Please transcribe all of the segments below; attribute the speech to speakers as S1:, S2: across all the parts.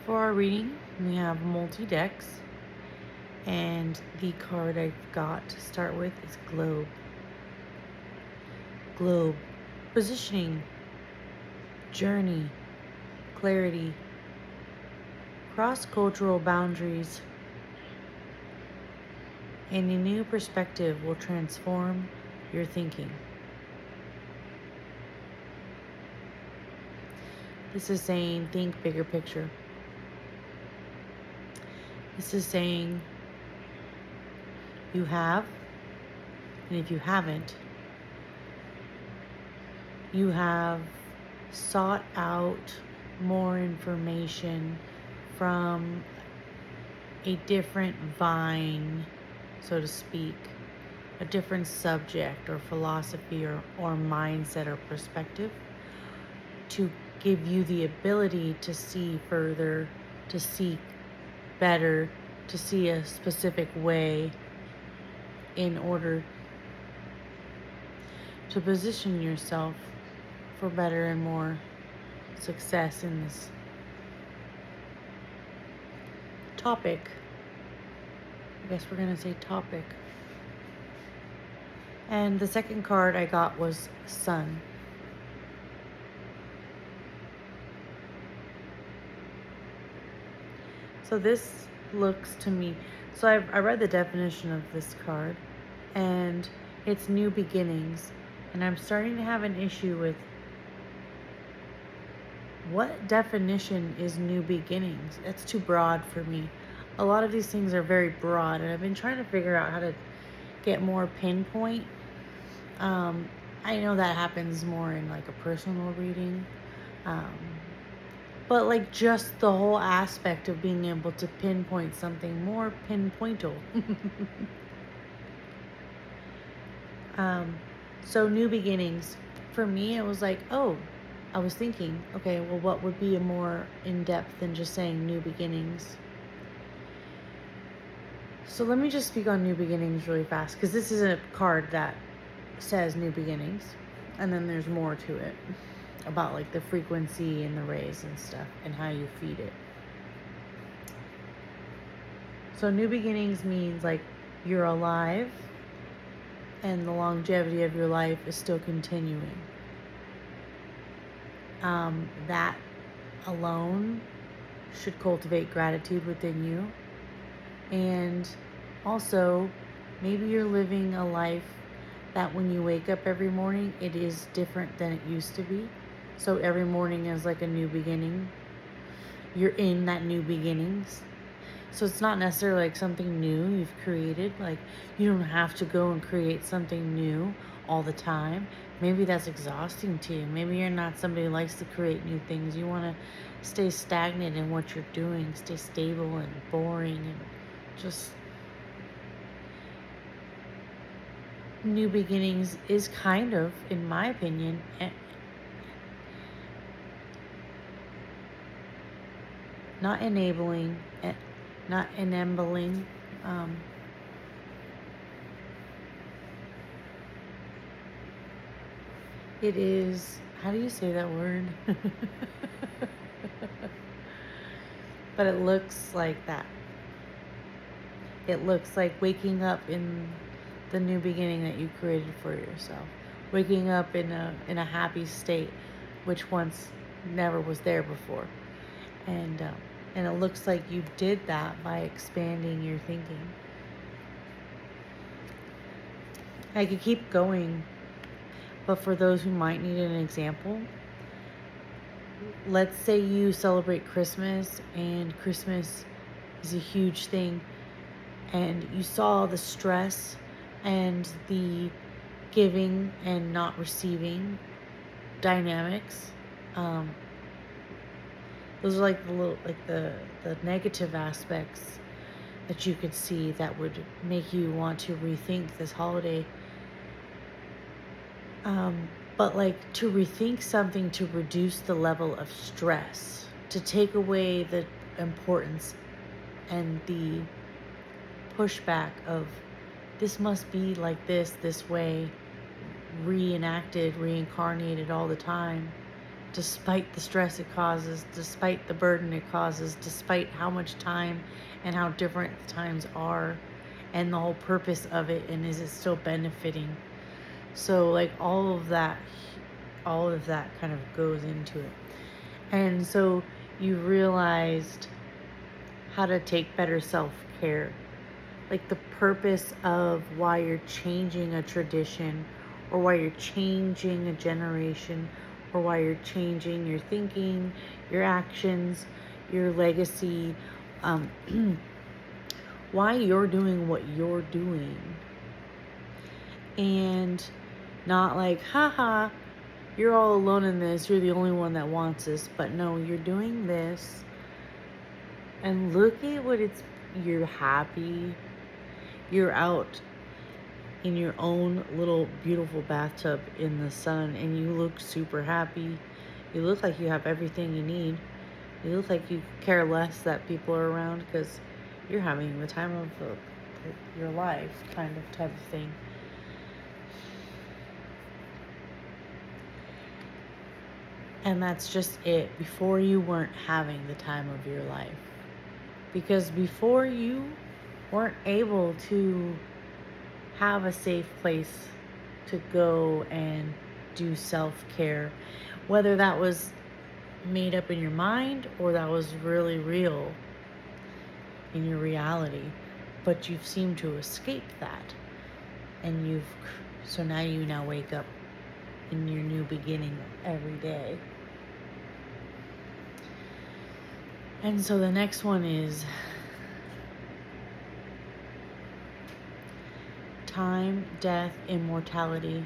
S1: For our reading, we have multi-decks, and the card I've got to start with is Globe. Globe. Positioning, journey, clarity, cross-cultural boundaries, and a new perspective will transform your thinking. This is saying think bigger picture. This is saying you have, and if you haven't, you have sought out more information from a different vine, so to speak, a different subject or philosophy or mindset or perspective to give you the ability to see further, to seek better, to see a specific way in order to position yourself for better and more success in this topic. I guess we're going to say topic. And the second card I got was Sun. So this looks to me, so I read the definition of this card, and it's new beginnings. And I'm starting to have an issue with what definition is new beginnings. It's too broad for me. A lot of these things are very broad, and I've been trying to figure out how to get more pinpoint. I know that happens more in like a personal reading. But like just the whole aspect of being able to pinpoint something more pinpointal. So new beginnings. For me, it was like, oh, I was thinking, okay, well, what would be a more in-depth than just saying new beginnings? So let me just speak on new beginnings really fast, because this is a card that says new beginnings, and then there's more to it about like the frequency and the rays and stuff and how you feed it. So new beginnings means like you're alive and the longevity of your life is still continuing. That alone should cultivate gratitude within you. And also, maybe you're living a life that when you wake up every morning, it is different than it used to be. So every morning is like a new beginning. You're in that new beginnings. So it's not necessarily like something new you've created. Like you don't have to go and create something new all the time. Maybe that's exhausting to you. Maybe you're not somebody who likes to create new things. You want to stay stagnant in what you're doing, stay stable and boring, and just new beginnings is kind of, in my opinion, not enabling, not enabling. It is, how do you say that word? But it looks like that. It looks like waking up in the new beginning that you created for yourself. Waking up in a happy state, which once never was there before. And it looks like you did that by expanding your thinking. I could keep going, but for those who might need an example, let's say you celebrate Christmas and Christmas is a huge thing, and you saw the stress and the giving and not receiving dynamics. Those are like the little, like the negative aspects that you could see that would make you want to rethink this holiday. But like to rethink something to reduce the level of stress, to take away the importance and the pushback of this must be like this way, reenacted, reincarnated all the time. despite the stress it causes, despite the burden it causes, despite how much time and how different the times are, and the whole purpose of it, and is it still benefiting? So like all of that kind of goes into it. And so you realized how to take better self-care, like the purpose of why you're changing a tradition, or why you're changing a generation, or why you're changing your thinking, your actions, your legacy, why you're doing what you're doing. And not like, haha, you're all alone in this, you're the only one that wants this. But no, you're doing this, and look at what you're happy. You're out in your own little beautiful bathtub in the sun, and you look super happy. You look like you have everything you need. You look like you care less that people are around, because you're having the time of your life, kind of type of thing. And that's just it. Before, you weren't having the time of your life, because before you weren't able to have a safe place to go and do self-care, whether that was made up in your mind or that was really real in your reality. But you've seemed to escape that, and so now you wake up in your new beginning every day. And so the next one is time, death, immortality.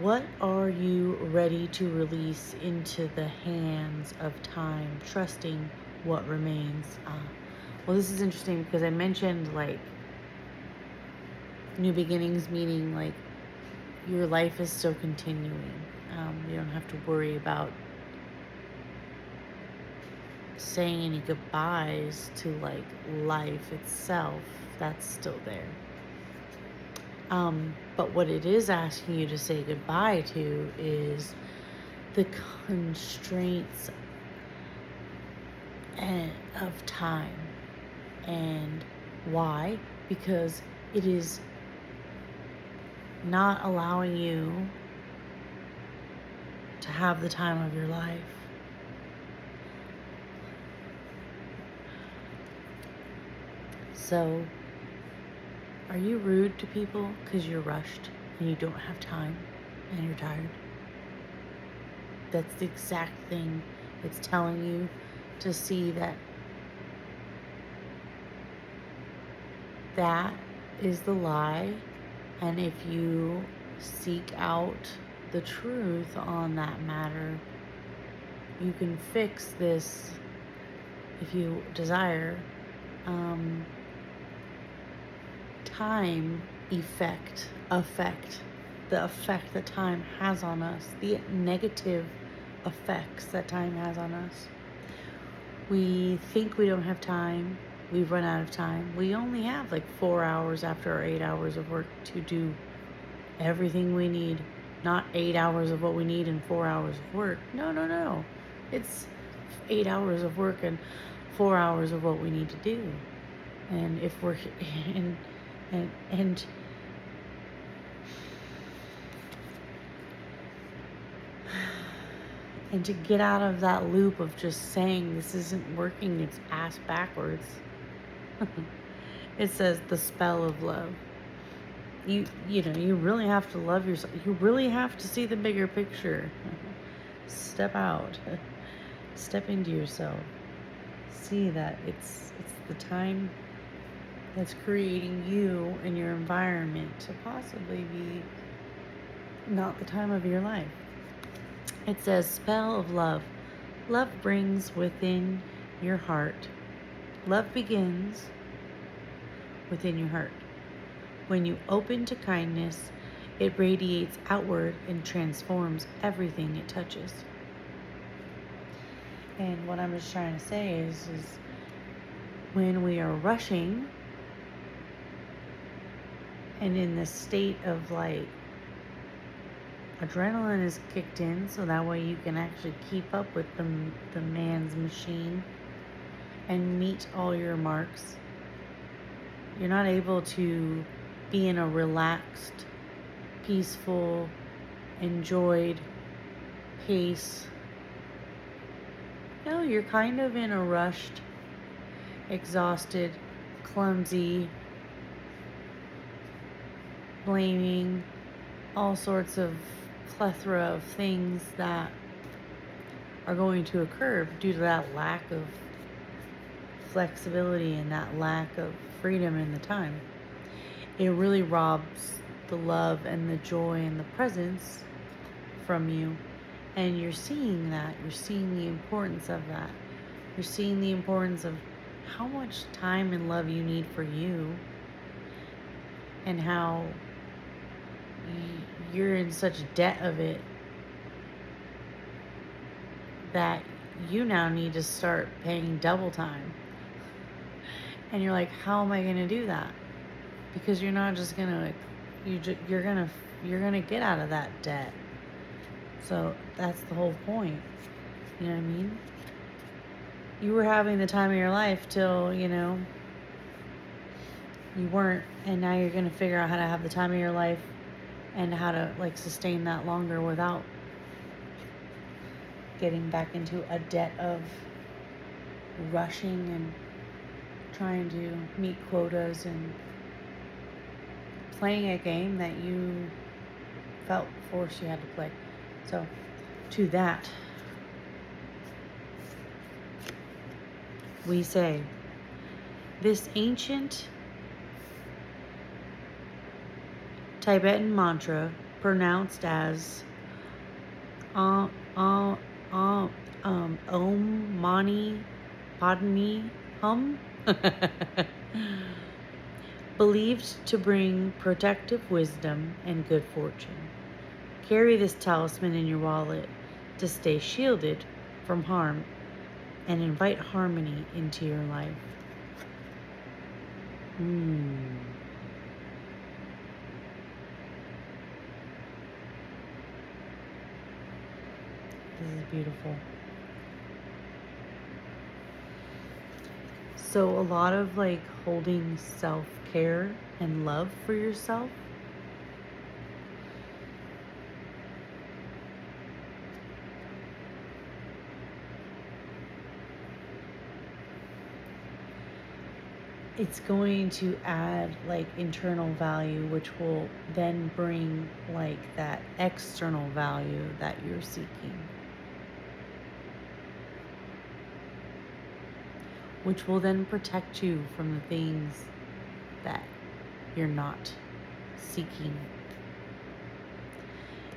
S1: What are you ready to release into the hands of time, trusting what remains? Well, this is interesting because I mentioned like new beginnings, meaning like your life is still continuing. You don't have to worry about saying any goodbyes to like life itself. That's still there. But what it is asking you to say goodbye to is the constraints of time. And why? Because it is not allowing you to have the time of your life. So, are you rude to people because you're rushed and you don't have time and you're tired? That's the exact thing it's telling you to see, that is the lie. And if you seek out the truth on that matter, you can fix this if you desire. Time effect, the effect that time has on us, the negative effects that time has on us. We think we don't have time. We've run out of time. We only have like 4 hours after our 8 hours of work to do everything we need. Not 8 hours of what we need and 4 hours of work. No. It's 8 hours of work and 4 hours of what we need to do. And if we're and to get out of that loop of just saying this isn't working, it's ass backwards. It says the spell of love. You really have to love yourself. You really have to see the bigger picture. Step out. Step into yourself. See that it's the time that's creating you and your environment to possibly be not the time of your life. It says, spell of love. Love brings within your heart. Love begins within your heart. When you open to kindness, it radiates outward and transforms everything it touches. And what I'm just trying to say is when we are rushing and in this state of like adrenaline is kicked in, so that way you can actually keep up with the man's machine and meet all your marks. You're not able to be in a relaxed, peaceful, enjoyed pace. No, you're kind of in a rushed, exhausted, clumsy, blaming, all sorts of plethora of things that are going to occur due to that lack of flexibility and that lack of freedom in the time. It really robs the love and the joy and the presence from you. And you're seeing that. You're seeing the importance of that. You're seeing the importance of how much time and love you need for you, and how you're in such debt of it that you now need to start paying double time. And you're like, how am I going to do that? Because you're not just going to, you're going to get out of that debt. So that's the whole point. You know what I mean? You were having the time of your life till, you weren't, and now you're going to figure out how to have the time of your life and how to sustain that longer without getting back into a debt of rushing and trying to meet quotas and playing a game that you felt forced you had to play. So, to that, we say, this ancient Tibetan mantra, pronounced as Om Mani Padme Hum, believed to bring protective wisdom and good fortune. Carry this talisman in your wallet to stay shielded from harm and invite harmony into your life. This is beautiful. So a lot of holding self-care and love for yourself it's going to add internal value, which will then bring that external value that you're seeking, which will then protect you from the things that you're not seeking.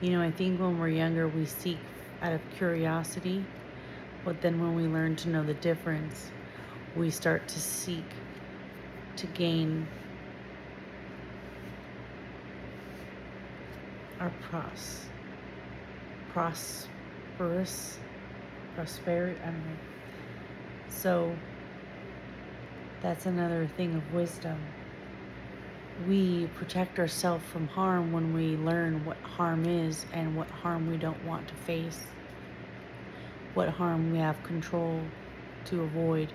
S1: I think when we're younger, we seek out of curiosity, but then when we learn to know the difference, we start to seek to gain our prosperity, I don't know. So that's another thing of wisdom. We protect ourselves from harm when we learn what harm is and what harm we don't want to face, what harm we have control to avoid.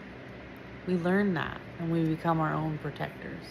S1: We learn that and we become our own protectors.